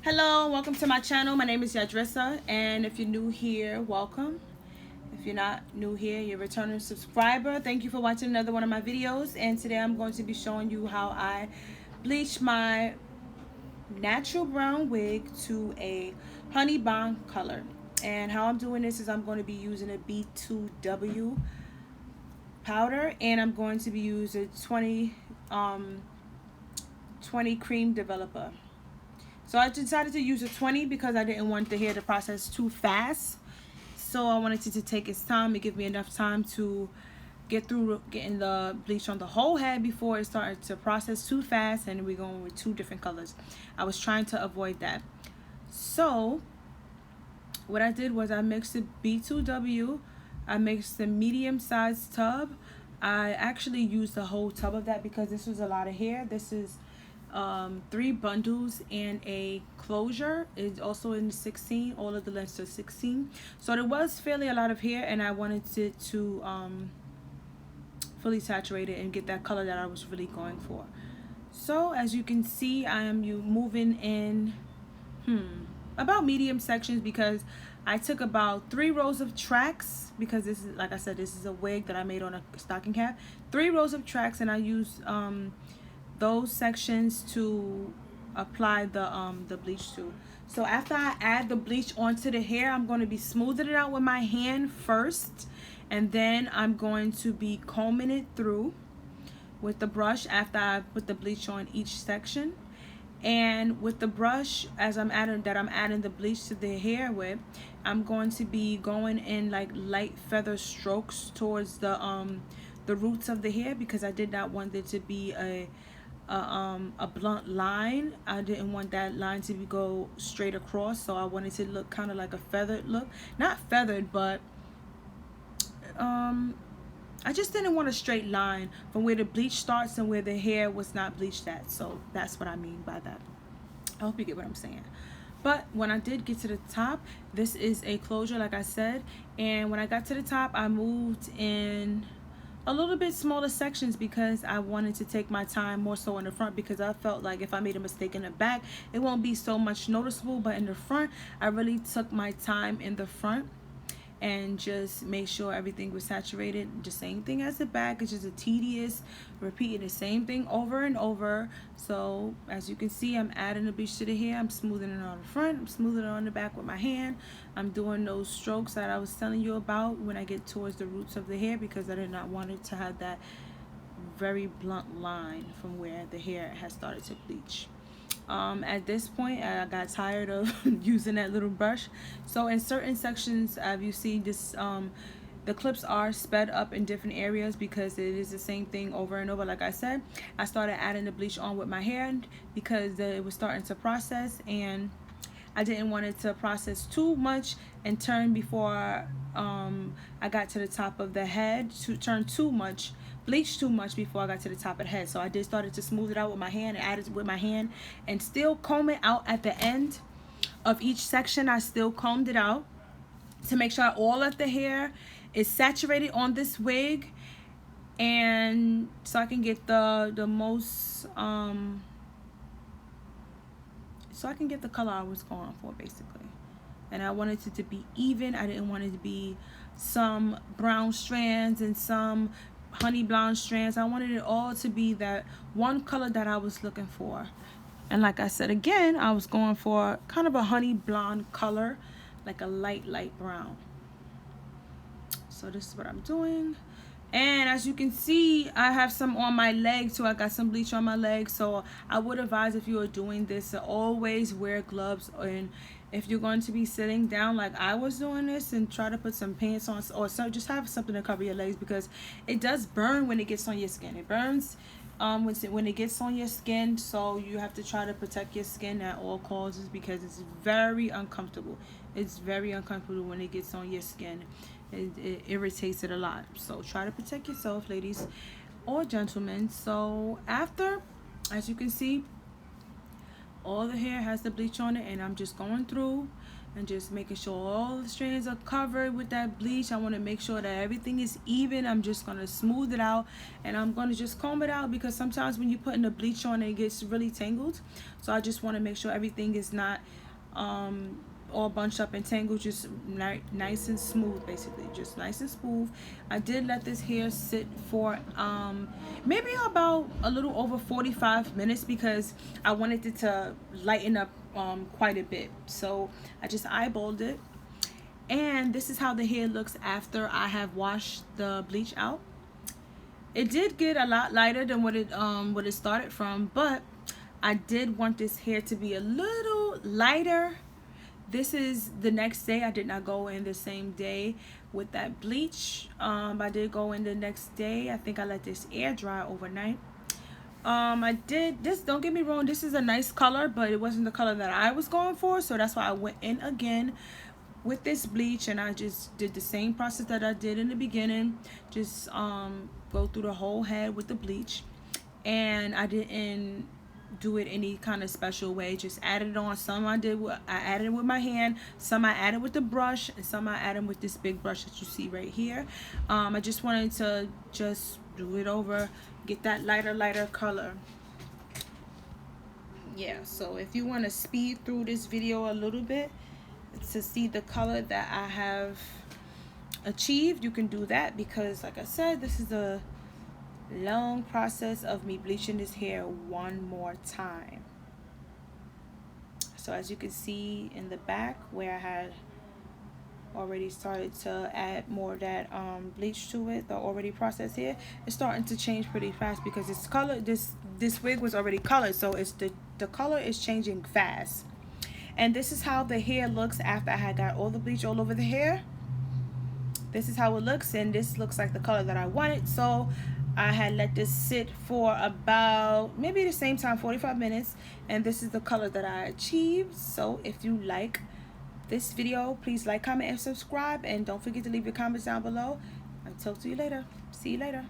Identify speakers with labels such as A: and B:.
A: Hello, welcome to my channel. My name is Yadrissa, and if you're new here, welcome. If you're not new here, you're a returning subscriber. Thank you for watching another one of my videos, and today I'm going to be showing you how I bleach my natural brown wig to a honey blonde color. And how I'm doing this is I'm going to be using a B2W powder, and I'm going to be using 20 cream developer. So I decided to use a 20 because I didn't want the hair to process too fast. So I wanted it to take its time and give me enough time to get through getting the bleach on the whole head before it started to process too fast and we're going with two different colors. I was trying to avoid that. So what I did was I mixed the B2W, I mixed the medium sized tub. I actually used the whole tub of that because this was a lot of hair. This is 3 bundles and a closure. It's also in 16. All of the lengths are 16. So there was fairly a lot of hair, and I wanted it to fully saturate it and get that color that I was really going for. So as you can see, I am moving in about medium sections because I took about 3 rows of tracks because this is, like I said, this is a wig that I made on a stocking cap. 3 rows of tracks, and I used those sections to apply the bleach to. So after I add the bleach onto the hair, I'm going to be smoothing it out with my hand first, and then I'm going to be combing it through with the brush after I put the bleach on each section. And with the brush, as I'm adding the bleach to the hair with, I'm going to be going in like light feather strokes towards the roots of the hair because I did not want it to be a blunt line. I didn't want that line to go straight across, so I wanted to look kind of like a feathered look. Not feathered, but I just didn't want a straight line from where the bleach starts and where the hair was not bleached at. So that's what I mean by that. I hope you get what I'm saying. But when I did get to the top, this is a closure, like I said, and when I got to the top, I moved in a little bit smaller sections because I wanted to take my time more so in the front, because I felt like if I made a mistake in the back, it won't be so much noticeable, but in the front, I really took my time in the front and just make sure everything was saturated. The same thing as the back. It's just a tedious repeating the same thing over and over. So as you can see, I'm adding the bleach to the hair. I'm smoothing it on the front, I'm smoothing it on the back with my hand. I'm doing those strokes that I was telling you about when I get towards the roots of the hair, because I did not want it to have that very blunt line from where the hair has started to bleach. At this point, I got tired of using that little brush. So in certain sections, you see this, the clips are sped up in different areas because it is the same thing over and over. Like I said, I started adding the bleach on with my hand because it was starting to process, and I didn't want it to process too much and turn before I got to the top of the head, to turn too much, bleach too much before I got to the top of the head. So I did started to smooth it out with my hand and add it with my hand and still comb it out at the end of each section. I still combed it out to make sure all of the hair is saturated on this wig, and so I can get the most so I can get the color I was going for, basically. And I wanted it to be even. I didn't want it to be some brown strands and some honey blonde strands. I wanted it all to be that one color that I was looking for. And like I said again, I was going for kind of a honey blonde color, like a light brown. So this is what I'm doing. And as you can see, I have some on my leg too. I got some bleach on my leg. So I would advise, if you are doing this, to always wear gloves. And if you're going to be sitting down like I was doing this, and try to put some pants on, or so, just have something to cover your legs, because it does burn when it gets on your skin. It burns when it gets on your skin. So you have to try to protect your skin at all costs, because it's very uncomfortable. It's very uncomfortable when it gets on your skin. It irritates it a lot. So try to protect yourself, ladies or gentlemen. So after, as you can see, all the hair has the bleach on it, and I'm just going through and just making sure all the strands are covered with that bleach. I want to make sure that everything is even. I'm just going to smooth it out, and I'm going to just comb it out, because sometimes when you're putting the bleach on, it gets really tangled. So I just want to make sure everything is not all bunched up and tangled, just nice and smooth, basically just nice and smooth. I did let this hair sit for maybe about a little over 45 minutes, because I wanted it to lighten up quite a bit. So I just eyeballed it, and this is how the hair looks after I have washed the bleach out. It did get a lot lighter than what it started from, but I did want this hair to be a little lighter. This is the next day. I did not go in the same day with that bleach. I did go in the next day. I think I let this air dry overnight. I did this, don't get me wrong, this is a nice color, but it wasn't the color that I was going for, so that's why I went in again with this bleach, and I just did the same process that I did in the beginning. Just go through the whole head with the bleach, and I didn't do it any kind of special way. Just added it on. Some I added it with my hand, some I added with the brush, and some I added with this big brush that you see right here. I just wanted to just do it over, get that lighter color. Yeah, so if you want to speed through this video a little bit to see the color that I have achieved, you can do that, because like I said, this is a long process of me bleaching this hair one more time. So as you can see in the back where I had already started to add more of that bleach to it, the already processed hair, it's starting to change pretty fast, because this color, this wig was already colored, so it's the color is changing fast. And this is how the hair looks after I had got all the bleach all over the hair. This is how it looks, and this looks like the color that I wanted. So I had let this sit for about maybe the same time, 45 minutes, and this is the color that I achieved. So if you like this video, please like, comment, and subscribe, and don't forget to leave your comments down below. I'll talk to you later. See you later.